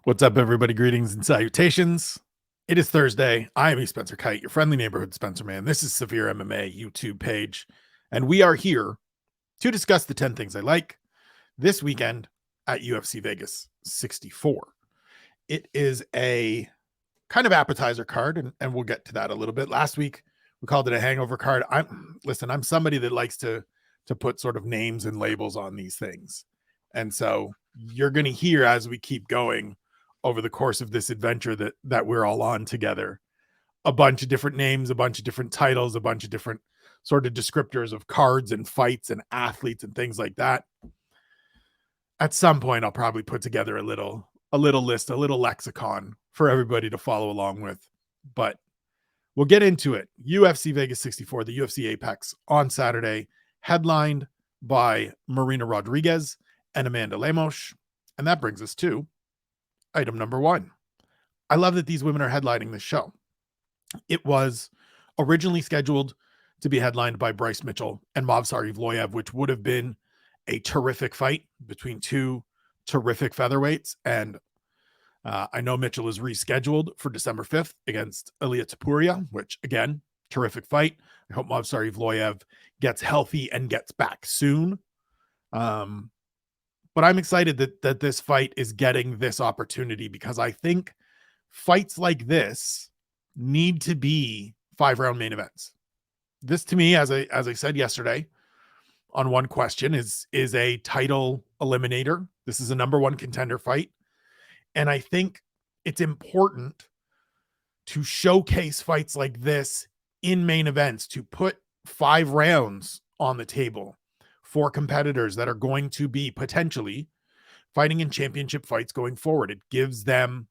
What's up, everybody? Greetings and salutations. It is Thursday. I am Spencer Kyte, your friendly neighborhood Spencer man. This is SevereMMA YouTube page, and we are here to discuss the 10 things I like this weekend at UFC Vegas 64. It is a kind of appetizer card, and we'll get to that a little bit. Last week, we called it a hangover card. I'm somebody that likes to put sort of names and labels on these things. And so you're going to hear as we keep going over the course of this adventure that we're all on together, a bunch of different names, a bunch of different titles, a bunch of different sort of descriptors of cards and fights and athletes and things like that. At some point, I'll probably put together a little list, a little lexicon for everybody to follow along with. But we'll get into it. UFC Vegas 64, the UFC APEX on Saturday, headlined by Marina Rodriguez and Amanda Lemos. And that brings us to item number one. I love that these women are headlining this show. It was originally scheduled to be headlined by Bryce Mitchell and Maverick, which would have been a terrific fight between two terrific featherweights. And I know Mitchell is rescheduled for December 5th against Ilia Topuria, which, again, terrific fight. I hope Maverick gets healthy and gets back soon. But I'm excited that this fight is getting this opportunity, because I think fights like this need to be 5-round main events. This, to me, as I said yesterday on one question, is a title eliminator. This is a number one contender fight. And I think it's important to showcase fights like this in main events, to put 5 rounds on the table for competitors that are going to be potentially fighting in championship fights going forward. It gives them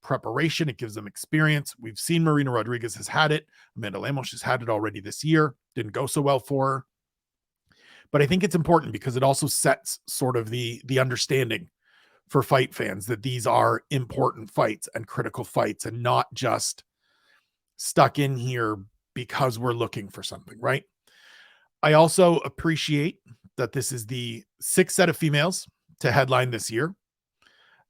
preparation. It gives them experience. We've seen Marina Rodriguez has had it. Amanda Lemos has had it already this year. Didn't go so well for her. But I think it's important because it also sets sort of the understanding for fight fans that these are important fights and critical fights, and not just stuck in here because we're looking for something, right? I also appreciate that this is the 6th set of females to headline this year.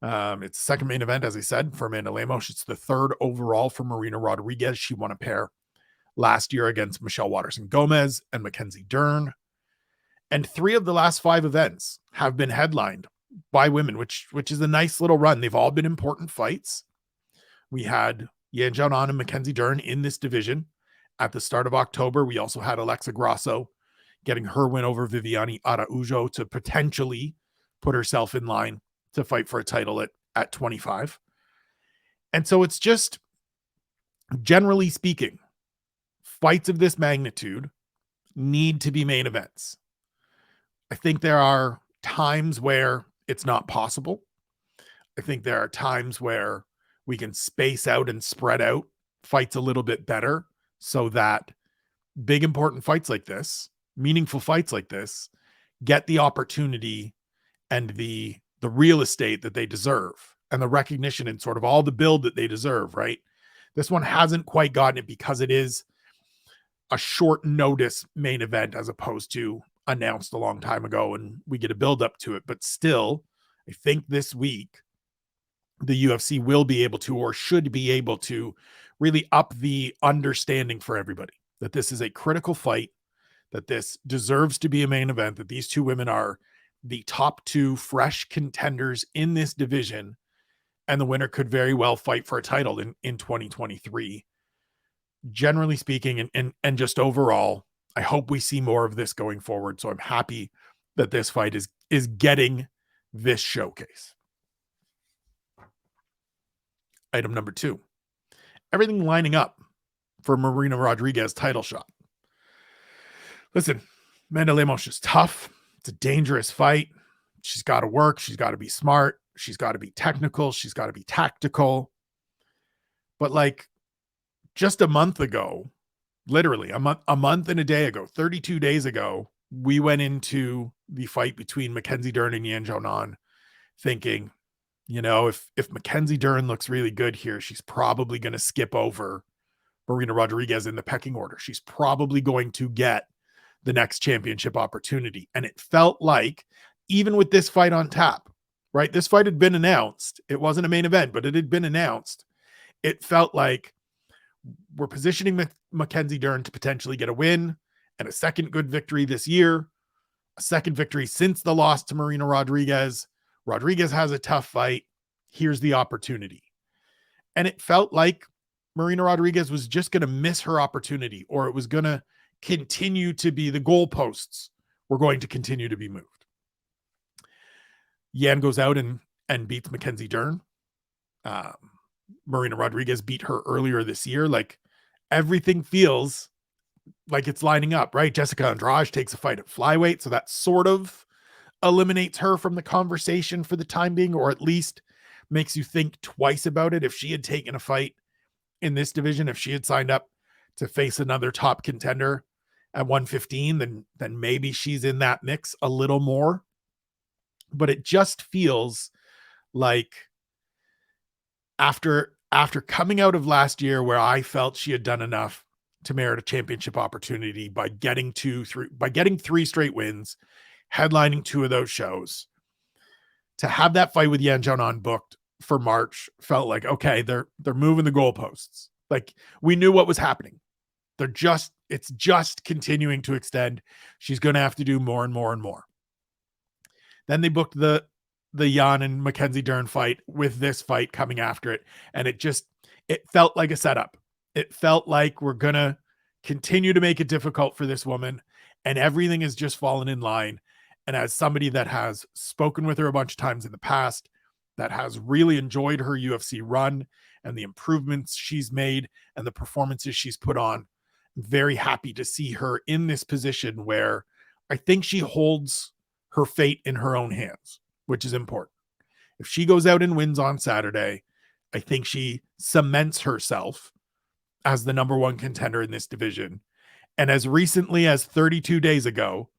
It's the second main event, as I said, for Amanda Lemos. It's the 3rd overall for Marina Rodriguez. She won a pair last year against Michelle Waterson-Gomez and Mackenzie Dern. And 3 of the last 5 events have been headlined by women, which is a nice little run. They've all been important fights. We had Yan Xiaonan and Mackenzie Dern in this division at the start of October. We also had Alexa Grasso getting her win over Viviane Araujo to potentially put herself in line to fight for a title at 25. And so it's just, generally speaking, fights of this magnitude need to be main events. I think there are times where it's not possible. I think there are times where we can space out and spread out fights a little bit better, so that big important fights like this, meaningful fights like this, get the opportunity and the real estate that they deserve, and the recognition and sort of all the build that they deserve, right? This one hasn't quite gotten it because it is a short notice main event as opposed to announced a long time ago and we get a build up to it. But still, I think this week the UFC will be able to, or should be able to, really up the understanding for everybody that this is a critical fight, that this deserves to be a main event, that these two women are the top 2 fresh contenders in this division, and the winner could very well fight for a title in 2023. Generally speaking, and just overall, I hope we see more of this going forward. So I'm happy that this fight is getting this showcase. Item number 2, everything lining up for Marina Rodriguez title shot. Listen, Amanda Lemos is tough. It's a dangerous fight. She's got to work. She's got to be smart. She's got to be technical. She's got to be tactical. But like just a month ago, literally a month and a day ago, 32 days ago, we went into the fight between Mackenzie Dern and Yan Xiaonan thinking, you know, if Mackenzie Dern looks really good here, she's probably going to skip over Marina Rodriguez in the pecking order. She's probably going to get the next championship opportunity. And it felt like, even with this fight on tap, right? This fight had been announced. It wasn't a main event, but it had been announced. It felt like we're positioning Mackenzie Dern to potentially get a win and a second good victory this year, a second victory since the loss to Marina Rodriguez. Rodriguez has a tough fight. Here's the opportunity. And it felt like Marina Rodriguez was just going to miss her opportunity, or it was going to continue to be the goalposts were going to continue to be moved. Yan goes out and beats Mackenzie Dern. Marina Rodriguez beat her earlier this year. Like, everything feels like it's lining up, right? Jessica Andrade takes a fight at flyweight, so that sort of eliminates her from the conversation for the time being, or at least makes you think twice about it. If she had taken a fight in this division, if she had signed up to face another top contender at 115, then maybe she's in that mix a little more. But it just feels like after coming out of last year, where I felt she had done enough to merit a championship opportunity by getting 3 straight wins, headlining 2 of those shows, to have that fight with Yan Xiaonan booked for March felt like, okay, they're moving the goalposts. Like, we knew what was happening. It's just continuing to extend. She's going to have to do more and more and more. Then they booked the Yan and Mackenzie Dern fight with this fight coming after it. And it felt like a setup. It felt like we're going to continue to make it difficult for this woman, and everything has just fallen in line. And as somebody that has spoken with her a bunch of times in the past, that has really enjoyed her UFC run and the improvements she's made and the performances she's put on, I'm very happy to see her in this position where I think she holds her fate in her own hands, which is important. If she goes out and wins on Saturday, I think she cements herself as the number 1 contender in this division. And as recently as 33 days ago,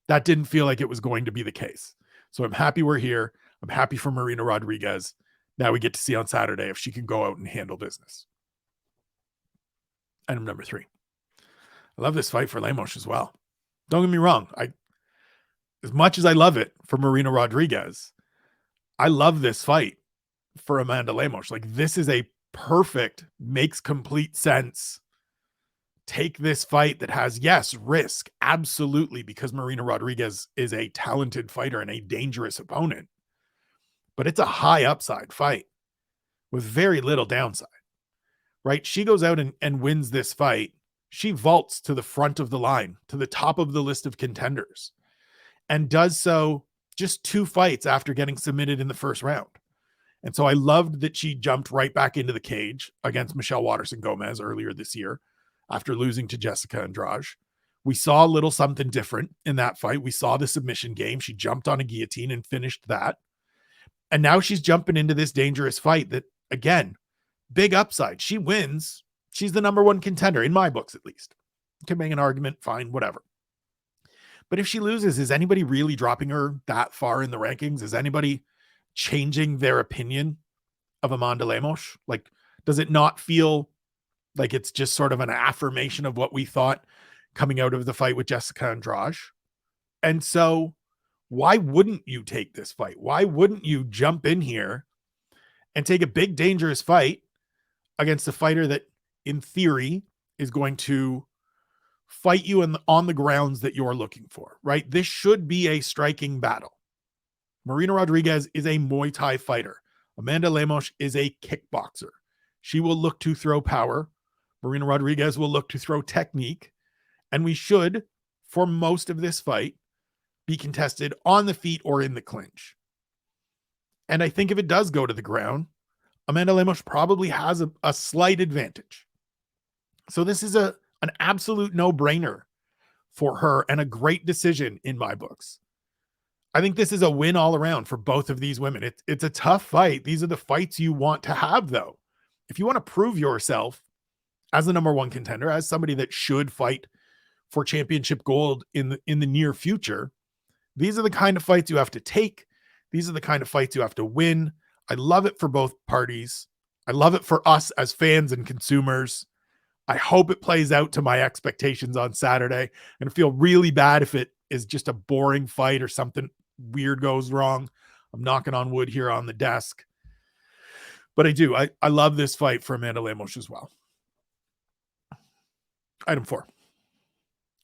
that didn't feel like it was going to be the case. So I'm happy we're here. I'm happy for Marina Rodriguez. Now we get to see on Saturday if she can go out and handle business. Item number 3. I love this fight for Lemos as well. Don't get me wrong. As much as I love it for Marina Rodriguez, I love this fight for Amanda Lemos. Like, this is a perfect, makes complete sense. Take this fight that has, yes, risk, absolutely, because Marina Rodriguez is a talented fighter and a dangerous opponent. But it's a high upside fight with very little downside, right? She goes out and wins this fight. She vaults to the front of the line, to the top of the list of contenders, and does so just 2 fights after getting submitted in the first round. And so I loved that she jumped right back into the cage against Michelle Waterson-Gomez earlier this year after losing to Jessica Andrade. We saw a little something different in that fight. We saw the submission game. She jumped on a guillotine and finished that. And now she's jumping into this dangerous fight that, again, big upside. She wins. She's the number 1 contender, in my books at least. You can make an argument, fine, whatever. But if she loses, is anybody really dropping her that far in the rankings? Is anybody changing their opinion of Amanda Lemos? Like, does it not feel like it's just sort of an affirmation of what we thought coming out of the fight with Jessica Andrade? And so why wouldn't you take this fight? Why wouldn't you jump in here and take a big, dangerous fight against a fighter that, in theory, is going to fight you on the grounds that you're looking for, right? This should be a striking battle. Marina Rodriguez is a Muay Thai fighter. Amanda Lemos is a kickboxer. She will look to throw power. Marina Rodriguez will look to throw technique. And we should, for most of this fight, be contested on the feet or in the clinch. And I think if it does go to the ground, Amanda Lemos probably has a slight advantage. So this is an absolute no-brainer for her and a great decision in my books. I think this is a win all around for both of these women. It's a tough fight. These are the fights you want to have, though. If you want to prove yourself as the number 1 contender, as somebody that should fight for championship gold in the near future, these are the kind of fights you have to take. These are the kind of fights you have to win. I love it for both parties. I love it for us as fans and consumers. I hope it plays out to my expectations on Saturday. I'm going to feel really bad if it is just a boring fight or something weird goes wrong. I'm knocking on wood here on the desk. But I do. I love this fight for Amanda Lemos as well. Item 4.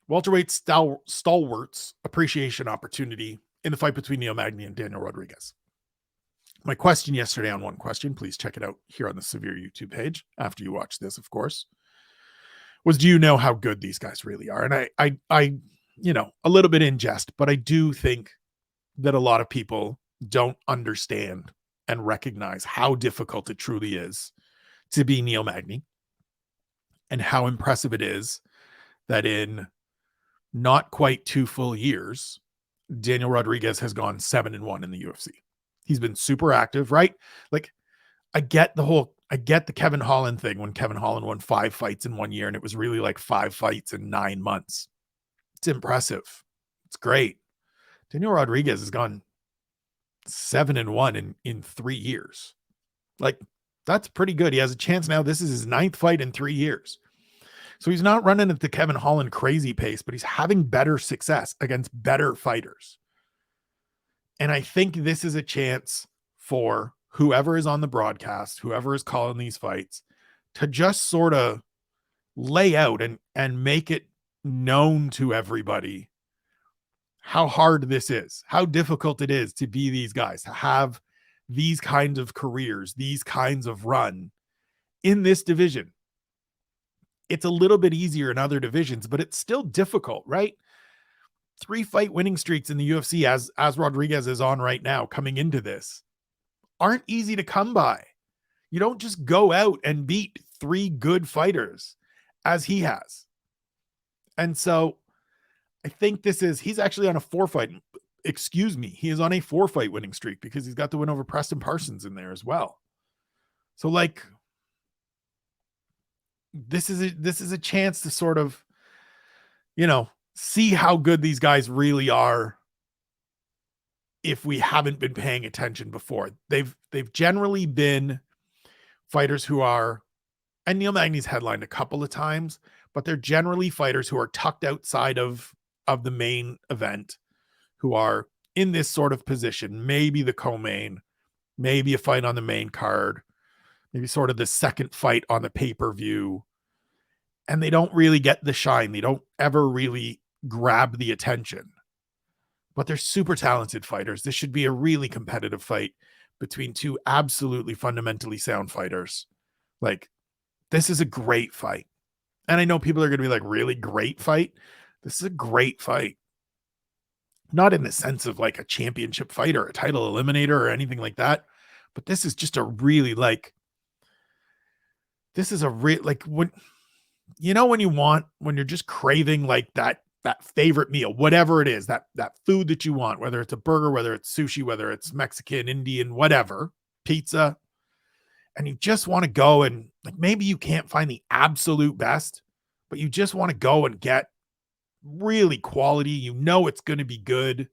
Welterweight Stalwarts appreciation opportunity in the fight between Neil Magny and Daniel Rodriguez. My question yesterday on One Question, please check it out here on the Severe YouTube page after you watch this, of course, was, do you know how good these guys really are? And I you know, a little bit in jest, but I do think that a lot of people don't understand and recognize how difficult it truly is to be Neil Magny, and how impressive it is that in not quite 2 full years, Daniel Rodriguez has gone 7-1 in the UFC. He's been super active, right? Like, I get the Kevin Holland thing, when Kevin Holland won 5 fights in 1 year, and it was really like 5 fights in 9 months. It's impressive. It's great. Daniel Rodriguez has gone 7-1 in 3 years. Like, that's pretty good. He has a chance now. This is his 9th fight in 3 years. So he's not running at the Kevin Holland crazy pace, but he's having better success against better fighters. And I think this is a chance for whoever is on the broadcast, whoever is calling these fights, to just sort of lay out and make it known to everybody how hard this is, how difficult it is to be these guys, to have these kinds of careers, these kinds of run in this division. It's a little bit easier in other divisions, but it's still difficult, right? 3 fight winning streaks in the UFC, as Rodriguez is on right now, coming into this, aren't easy to come by. You don't just go out and beat 3 good fighters as he has. And so I think he's actually on a 4-fight. He is on a 4-fight winning streak, because he's got the win over Preston Parsons in there as well. So, like, this is a chance to sort of, you know, see how good these guys really are if we haven't been paying attention before. They've generally been fighters who are, and Neil Magny's headlined a couple of times, but they're generally fighters who are tucked outside of the main event, who are in this sort of position, maybe the co-main, maybe a fight on the main card, maybe sort of the second fight on the pay-per-view, and they don't really get the shine. They don't ever really grab the attention, but they're super talented fighters. This should be a really competitive fight between 2 absolutely fundamentally sound fighters. Like, this is a great fight. And I know people are going to be like, really great fight? This is a great fight. Not in the sense of like a championship fight or a title eliminator or anything like that, but this is just a really, like, this is a like, when, you know, when you're just craving like that favorite meal, whatever it is, that food that you want, whether it's a burger, whether it's sushi, whether it's Mexican, Indian, whatever, pizza, and you just want to go and, like, maybe you can't find the absolute best, but you just want to go and get really quality. You know, it's going to be good.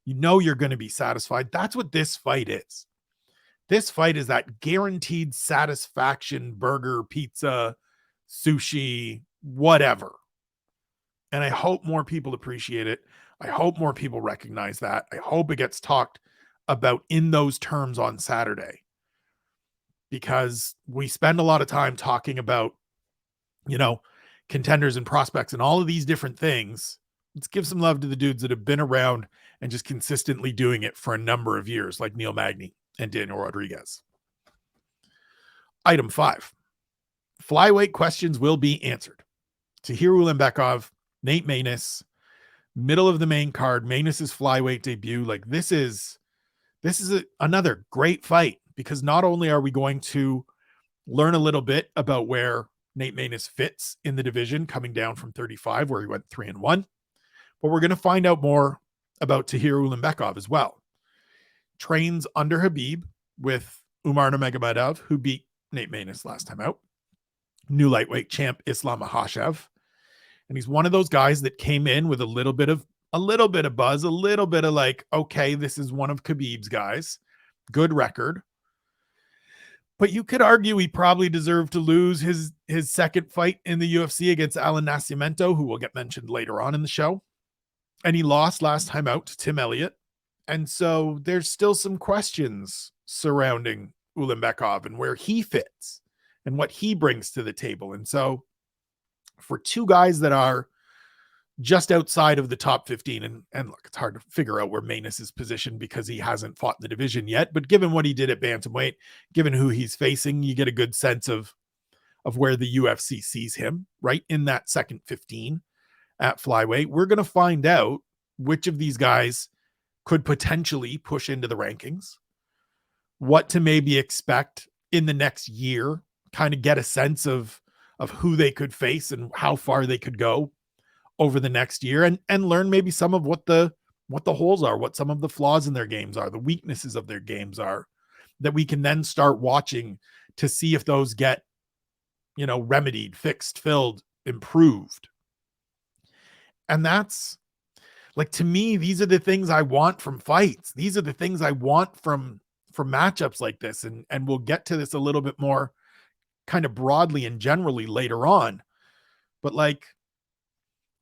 You know, you're going to be satisfied. That's what this fight is. This fight is that guaranteed satisfaction burger, pizza, sushi, whatever. And I hope more people appreciate it. I hope more people recognize that. I hope it gets talked about in those terms on Saturday, because we spend a lot of time talking about, you know, contenders and prospects and all of these different things. Let's give some love to the dudes that have been around and just consistently doing it for a number of years, like Neil Magny and Daniel Rodriguez. Item 5. Flyweight questions will be answered. Tahir Ulanbekov, Nate Maness, middle of the main card, Maness's flyweight debut. Like, this is another great fight, because not only are we going to learn a little bit about where Nate Maness fits in the division, coming down from 35, where he went 3-1, but we're going to find out more about Tahir Ulanbekov as well. Trains under Habib with Umar Nurmagomedov, who beat Nate Maness last time out. New lightweight champ Islam Makhachev. And he's one of those guys that came in with a little bit of buzz, a little bit of like, okay, this is one of Khabib's guys. Good record. But you could argue he probably deserved to lose his second fight in the UFC against Alan Nascimento, who will get mentioned later on in the show. And he lost last time out to Tim Elliott. And so there's still some questions surrounding Ulanbekov and where he fits and what he brings to the table. And so for two guys that are just outside of the top 15, and look, it's hard to figure out where Manus is positioned because he hasn't fought in the division yet, but given what he did at bantamweight, given who he's facing, you get a good sense of where the UFC sees him, right in that second 15 at flyweight. We're going to find out which of these guys could potentially push into the rankings, what to maybe expect in the next year, kind of get a sense of who they could face and how far they could go over the next year, and learn maybe some of what the holes are, what some of the flaws in their games are, the weaknesses of their games are, that we can then start watching to see if those get, remedied, fixed, filled, improved. And that's like, to me, these are the things I want from fights. These are the things I want from matchups like this. And we'll get to this a little bit more kind of broadly and generally later on. But like,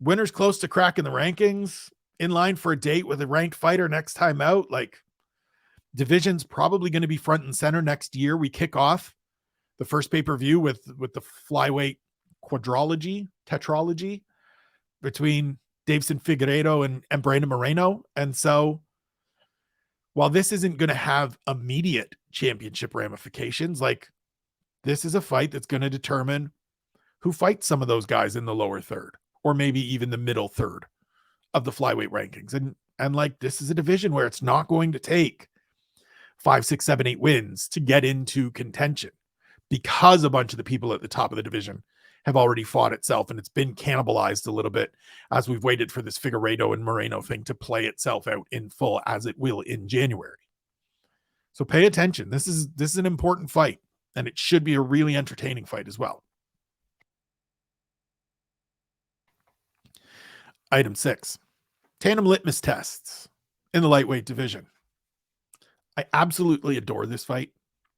winners close to cracking the rankings, in line for a date with a ranked fighter next time out. Like, division's probably going to be front and center next year. We kick off the first pay-per-view with the flyweight tetralogy between Davison Figueiredo and Brandon Moreno. And so while this isn't going to have immediate championship ramifications, like, this is a fight that's going to determine who fights some of those guys in the lower third, or maybe even the middle third of the flyweight rankings. And like, this is a division where it's not going to take 5, 6, 7, 8 wins to get into contention, because a bunch of the people at the top of the division have already fought itself, and it's been cannibalized a little bit as we've waited for this Figueiredo and Moreno thing to play itself out in full, as it will in January. So pay attention. This is an important fight, and it should be a really entertaining fight as well. Item 6, tandem litmus tests in the lightweight division. I absolutely adore this fight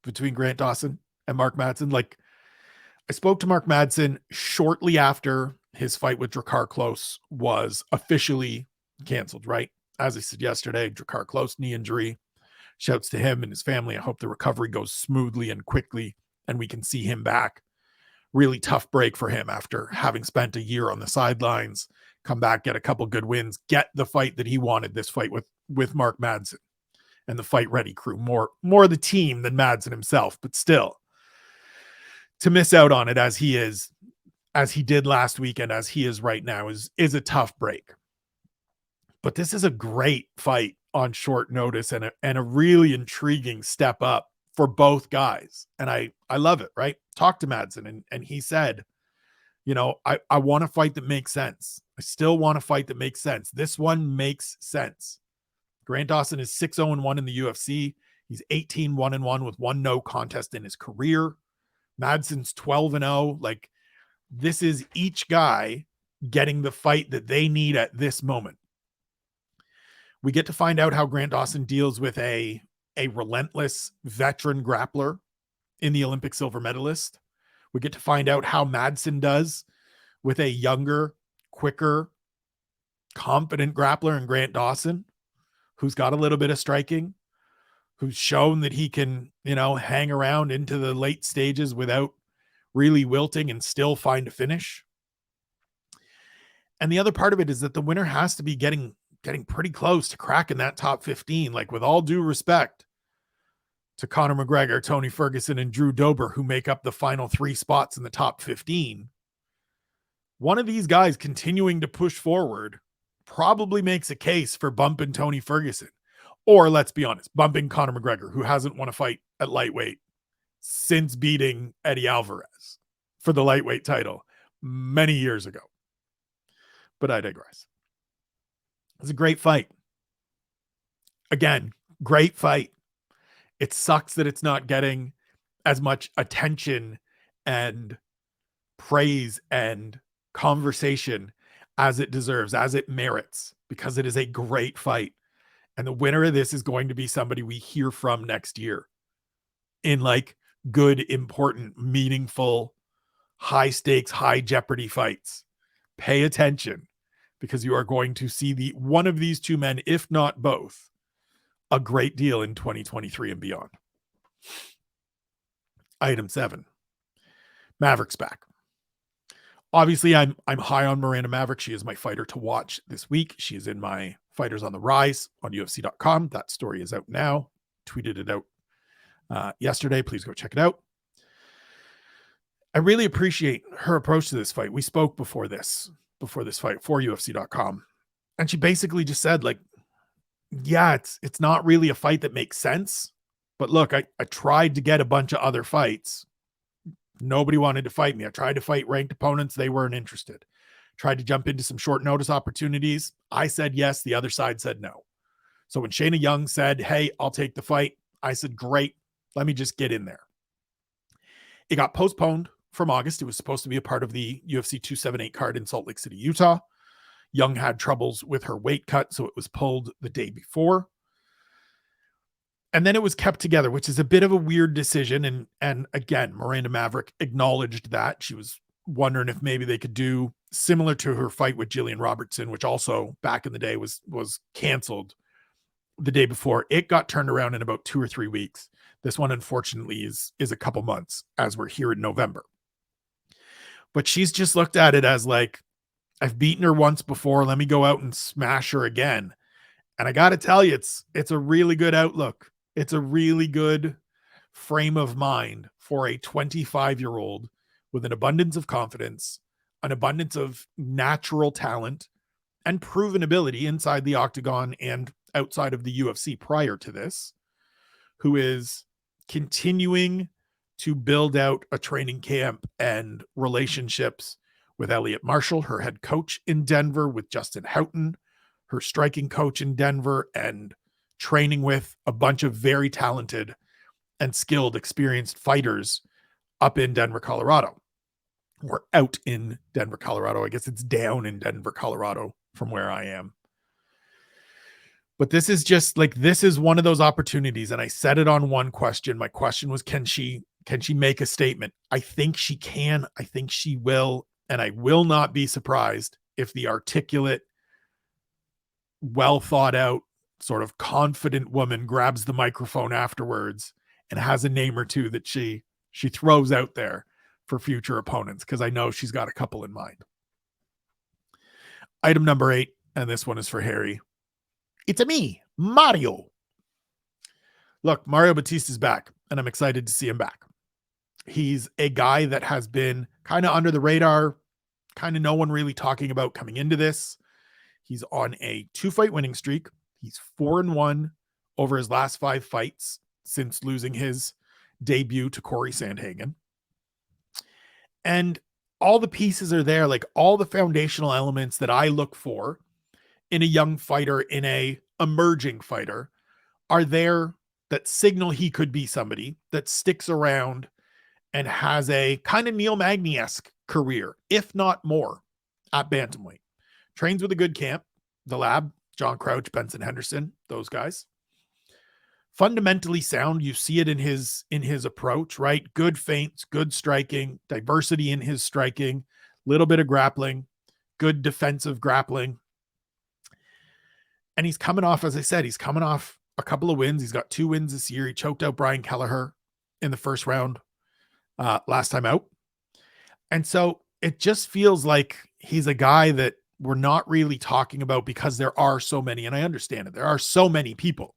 between Grant Dawson and Mark Madsen. Like, I spoke to Mark Madsen shortly after his fight with Drakkar Klose was officially canceled, right? As I said yesterday, Drakkar Klose, knee injury. Shouts to him and his family. I hope the recovery goes smoothly and quickly, and we can see him back. Really tough break for him after having spent a year on the sidelines. Come back, get a couple good wins, get the fight that he wanted, this fight with Mark Madsen and the Fight Ready crew. More the team than Madsen himself, but still, to miss out on it as he did last weekend, as he is right now, is a tough break. But this is a great fight on short notice, and a really intriguing step up for both guys. And I love it, right? Talked to Madsen, and he said, I want a fight that makes sense. I still want a fight that makes sense. This one makes sense. Grant Dawson is 6-0-1 in the UFC. He's 18-1-1 with one no contest in his career. Madsen's 12-0. Like, this is each guy getting the fight that they need at this moment. We get to find out how Grant Dawson deals with a relentless veteran grappler in the Olympic silver medalist. We get to find out how Madsen does with a younger, quicker, confident grappler in Grant Dawson, who's got a little bit of striking, who's shown that he can, hang around into the late stages without really wilting and still find a finish. And the other part of it is that the winner has to be getting pretty close to cracking that top 15. Like, with all due respect to Conor McGregor, Tony Ferguson, and Drew Dober, who make up the final 3 spots in the top 15, one of these guys continuing to push forward probably makes a case for bumping Tony Ferguson. Or, let's be honest, bumping Conor McGregor, who hasn't won a fight at lightweight since beating Eddie Alvarez for the lightweight title many years ago. But I digress. It's a great fight. Again, great fight. It sucks that it's not getting as much attention and praise and conversation as it deserves, as it merits, because it is a great fight. And the winner of this is going to be somebody we hear from next year in like good, important, meaningful, high stakes, high jeopardy fights. Pay attention, because you are going to see one of these two men, if not both, a great deal in 2023 and beyond. Item 7, Maverick's back. Obviously, I'm high on Miranda Maverick. She is my fighter to watch this week. She is in my Fighters on the Rise on UFC.com. That story is out now. Tweeted it out yesterday. Please go check it out. I really appreciate her approach to this fight. We spoke before this fight for UFC.com. And she basically just said, like, yeah, it's not really a fight that makes sense. But look, I tried to get a bunch of other fights. Nobody wanted to fight me. I tried to fight ranked opponents. They weren't interested. Tried to jump into some short notice opportunities. I said yes. The other side said no. So when Shayna Young said, hey, I'll take the fight, I said, great. Let me just get in there. It got postponed from August. It was supposed to be a part of the UFC 278 card in Salt Lake City, Utah. Young had troubles with her weight cut, so it was pulled the day before. And then it was kept together, which is a bit of a weird decision. And again, Miranda Maverick acknowledged that. She was wondering if maybe they could do similar to her fight with Jillian Robertson, which also back in the day was canceled the day before. It got turned around in about 2 or 3 weeks. This one, unfortunately, is a couple months as we're here in November. But she's just looked at it as like, I've beaten her once before. Let me go out and smash her again. And I got to tell you, it's a really good outlook. It's a really good frame of mind for a 25-year-old with an abundance of confidence, an abundance of natural talent, and proven ability inside the octagon and outside of the UFC prior to this, who is continuing to build out a training camp and relationships with Elliot Marshall, her head coach in Denver, with Justin Houghton, her striking coach in Denver, and training with a bunch of very talented and skilled, experienced fighters up in Denver, Colorado, or out in Denver, Colorado. I guess it's down in Denver, Colorado from where I am. But this is just like, this is one of those opportunities. And I said it on one question. My question was, can she make a statement? I think she can. I think she will. And I will not be surprised if the articulate, well thought out, sort of confident woman grabs the microphone afterwards and has a name or two that she throws out there for future opponents, because I know she's got a couple in mind. Item number 8, and this one is for Harry. It's a me, Mario. Look, Mario Batista's back, and I'm excited to see him back. He's a guy that has been kind of under the radar, kind of no one really talking about coming into this. He's on a 2-fight winning streak. He's 4-1 over his last 5 fights since losing his debut to Corey Sandhagen. And all the pieces are there, like all the foundational elements that I look for in a young fighter, in a emerging fighter, are there that signal he could be somebody that sticks around and has a kind of Neil Magny-esque career, if not more, at bantamweight. Trains with a good camp, the Lab, John Crouch, Benson Henderson, those guys. Fundamentally sound. You see it in his approach, right? Good feints, good striking, diversity in his striking, little bit of grappling, good defensive grappling. And he's coming off, as I said, he's coming off a couple of wins. He's got 2 wins this year. He choked out Brian Kelleher in the first round last time out. And so it just feels like he's a guy that we're not really talking about, because there are so many, and I understand it. There are so many people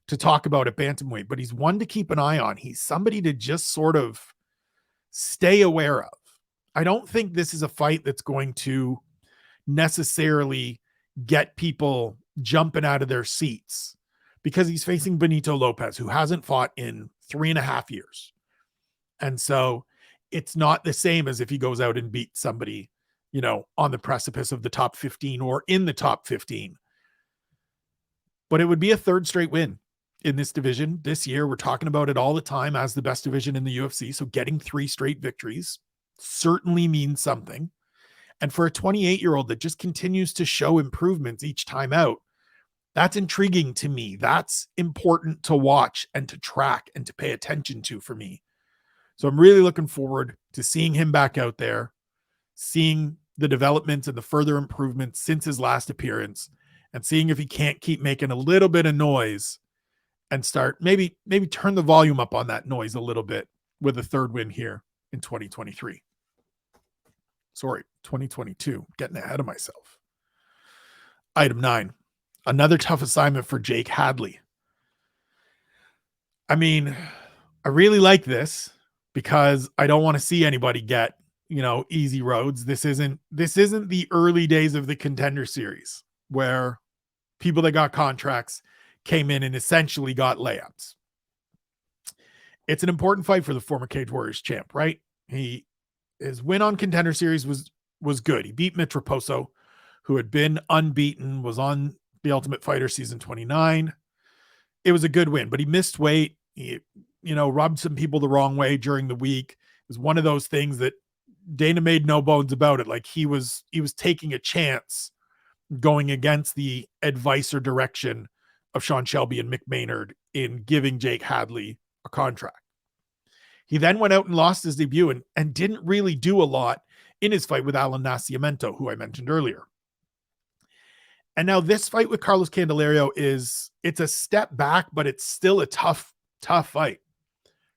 to talk about at bantamweight, but he's one to keep an eye on. He's somebody to just sort of stay aware of. I don't think this is a fight that's going to necessarily get people jumping out of their seats, because he's facing Benito Lopez, who hasn't fought in 3.5 years. And so it's not the same as if he goes out and beats somebody, you know, on the precipice of the top 15 or in the top 15. But it would be a 3rd straight win in this division this year. We're talking about it all the time as the best division in the UFC. So getting 3 straight victories certainly means something. And for a 28-year-old that just continues to show improvements each time out, that's intriguing to me. That's important to watch and to track and to pay attention to for me. So I'm really looking forward to seeing him back out there, seeing the developments and the further improvements since his last appearance, and seeing if he can't keep making a little bit of noise and start maybe turn the volume up on that noise a little bit with a third win here in 2023. Sorry, 2022. Getting ahead of myself. Item 9. Another tough assignment for Jake Hadley. I mean, I really like this because I don't want to see anybody get, easy roads. This isn't the early days of the Contender Series where people that got contracts came in and essentially got layups. It's an important fight for the former Cage Warriors champ, right? His win on Contender Series was good. He beat Mitch Raposo, who had been unbeaten, was on The Ultimate Fighter season 29. It was a good win, but he missed weight. He, rubbed some people the wrong way during the week. It was one of those things that Dana made no bones about it. Like he was taking a chance going against the advice or direction of Sean Shelby and Mick Maynard in giving Jake Hadley a contract. He then went out and lost his debut and didn't really do a lot in his fight with Alan Nascimento, who I mentioned earlier. And now this fight with Carlos Candelario it's a step back, but it's still a tough fight.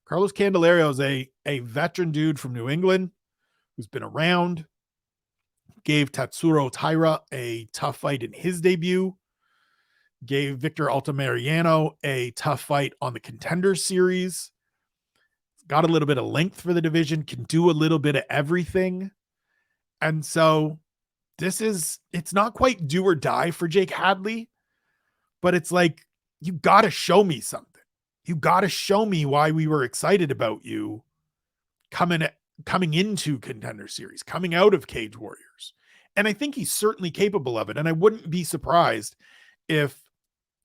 Carlos Candelario is a veteran dude from New England who's been around, gave Tatsuro Taira a tough fight in his debut, gave Victor Altamirano a tough fight on the Contender Series, got a little bit of length for the division, can do a little bit of everything. And so it's not quite do or die for Jake Hadley, but it's like, you got to show me something. You got to show me why we were excited about you coming into Contender Series, coming out of Cage Warriors. And I think he's certainly capable of it. And I wouldn't be surprised if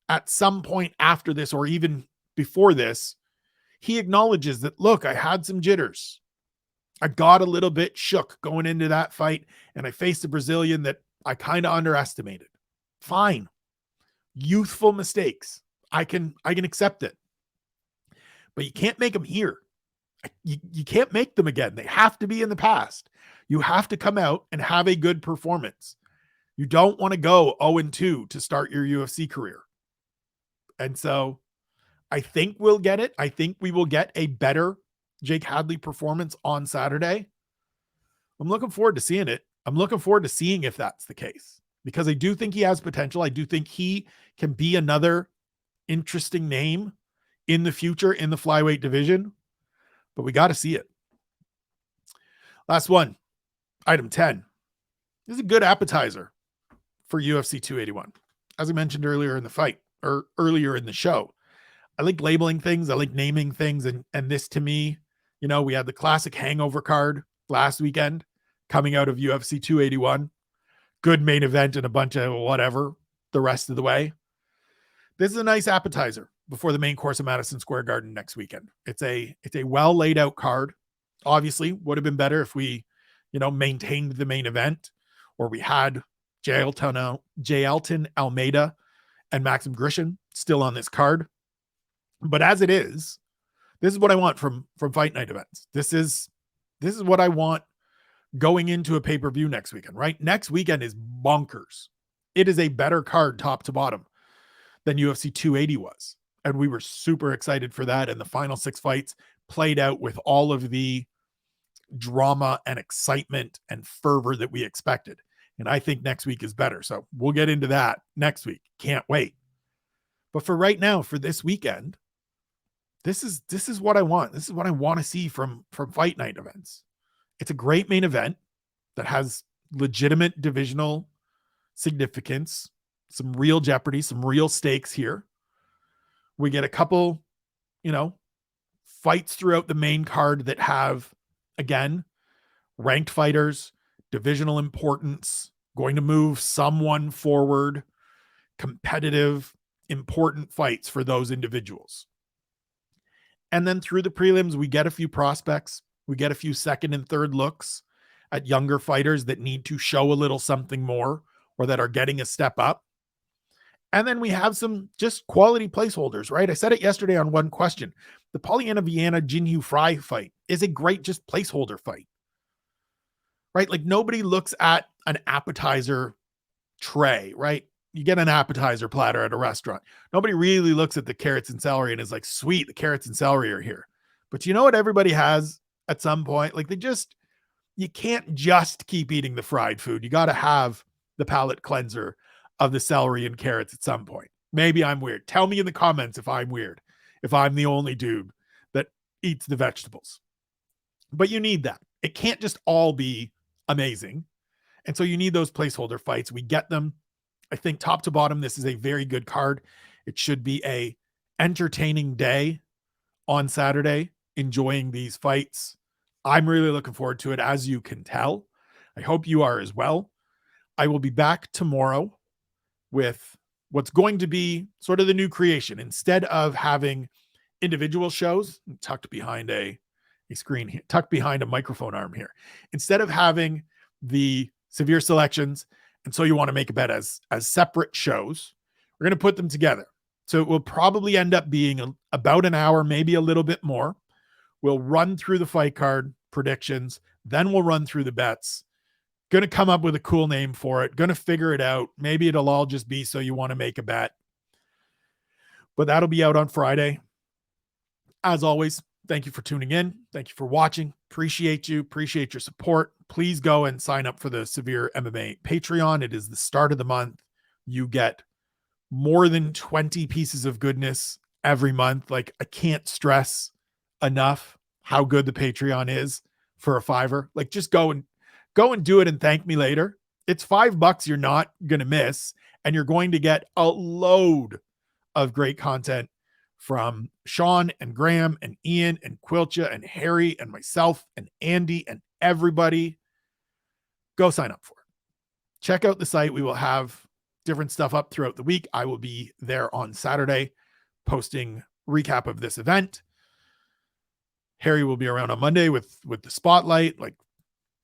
at some point after this, or even before this, he acknowledges that, look, I had some jitters. I got a little bit shook going into that fight, and I faced a Brazilian that I kind of underestimated. Fine. Youthful mistakes. I can accept it. But you can't make them here. You can't make them again. They have to be in the past. You have to come out and have a good performance. You don't want to go 0-2 to start your UFC career. And so I think we'll get it. I think we will get a better Jake Hadley performance on Saturday. I'm looking forward to seeing it. I'm looking forward to seeing if that's the case, because I do think he has potential. I do think he can be another interesting name in the future in the flyweight division, but we got to see it. Last one, item 10. This is a good appetizer for UFC 281. As I mentioned earlier in the fight, or earlier in the show, I like labeling things. I like naming things. And this to me, we had the classic hangover card last weekend coming out of UFC 281. Good main event and a bunch of whatever the rest of the way. This is a nice appetizer before the main course of Madison Square Garden next weekend. It's a well laid out card. Obviously, would have been better if we, maintained the main event, or we had Jailton Almeida and Maxim Grishin still on this card. But as it is, this is what I want from fight night events. This is what I want going into a pay-per-view next weekend, right? Next weekend is bonkers. It is a better card top to bottom than UFC 280 was. And we were super excited for that. And the final 6 fights played out with all of the drama and excitement and fervor that we expected. And I think next week is better. So we'll get into that next week. Can't wait. But for right now, for this weekend, this is what I want. This is what I want to see from fight night events. It's a great main event that has legitimate divisional significance, some real jeopardy, some real stakes here. We get a couple, fights throughout the main card that have, again, ranked fighters, divisional importance, going to move someone forward, competitive, important fights for those individuals. And then through the prelims, we get a few prospects. We get a few second and third looks at younger fighters that need to show a little something more, or that are getting a step up. And then we have some just quality placeholders, right? I said it yesterday on one question. The Polyana Viana Jinhyu Fry fight is a great just placeholder fight, right? Like nobody looks at an appetizer tray, right? you get an appetizer platter at a restaurant. Nobody really looks at the carrots and celery and is like, sweet, the carrots and celery are here. But you know what everybody has at some point? Like you can't just keep eating the fried food. You got to have the palate cleanser of the celery and carrots at some point. Maybe I'm weird. Tell me in the comments if I'm weird, if I'm the only dude that eats the vegetables. But you need that. It can't just all be amazing. And so you need those placeholder fights. We get them. I think top to bottom, this is a very good card. It should be a entertaining day on Saturday, enjoying these fights. I'm really looking forward to it, as you can tell. I hope you are as well. I will be back tomorrow with what's going to be sort of the new creation. Instead of having individual shows tucked behind a screen here, tucked behind a microphone arm here, instead of having the severe selections, and so you want to make a bet as separate shows, we're going to put them together. So it will probably end up being about an hour, maybe a little bit more. We'll run through the fight card predictions. Then we'll run through the bets. Going to come up with a cool name for it. Going to figure it out. Maybe it'll all just be so you want to make a bet. But that'll be out on Friday. As always, thank you for tuning in. Thank you for watching. Appreciate you. Appreciate your support. Please go and sign up for the SevereMMA Patreon. It is the start of the month. You get more than 20 pieces of goodness every month. Like, I can't stress enough how good the Patreon is for a $5. Like, just go and do it and thank me later. It's $5 you're not going to miss, and you're going to get a load of great content from Sean and Graham and Ian and Quilcha and Harry and myself and Andy and everybody. Go sign up for it. Check out the site. We will have different stuff up throughout the week. I will be there on Saturday posting recap of this event. Harry will be around on Monday with the spotlight. Like,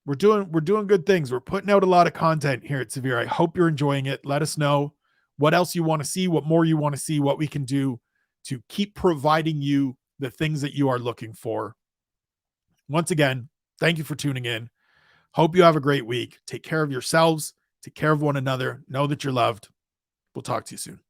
we're doing good things. We're putting out a lot of content here at Severe. I hope you're enjoying it. Let us know what else you want to see, what more you want to see, what we can do to keep providing you the things that you are looking for. Once again, thank you for tuning in. Hope you have a great week. Take care of yourselves. Take care of one another. Know that you're loved. We'll talk to you soon.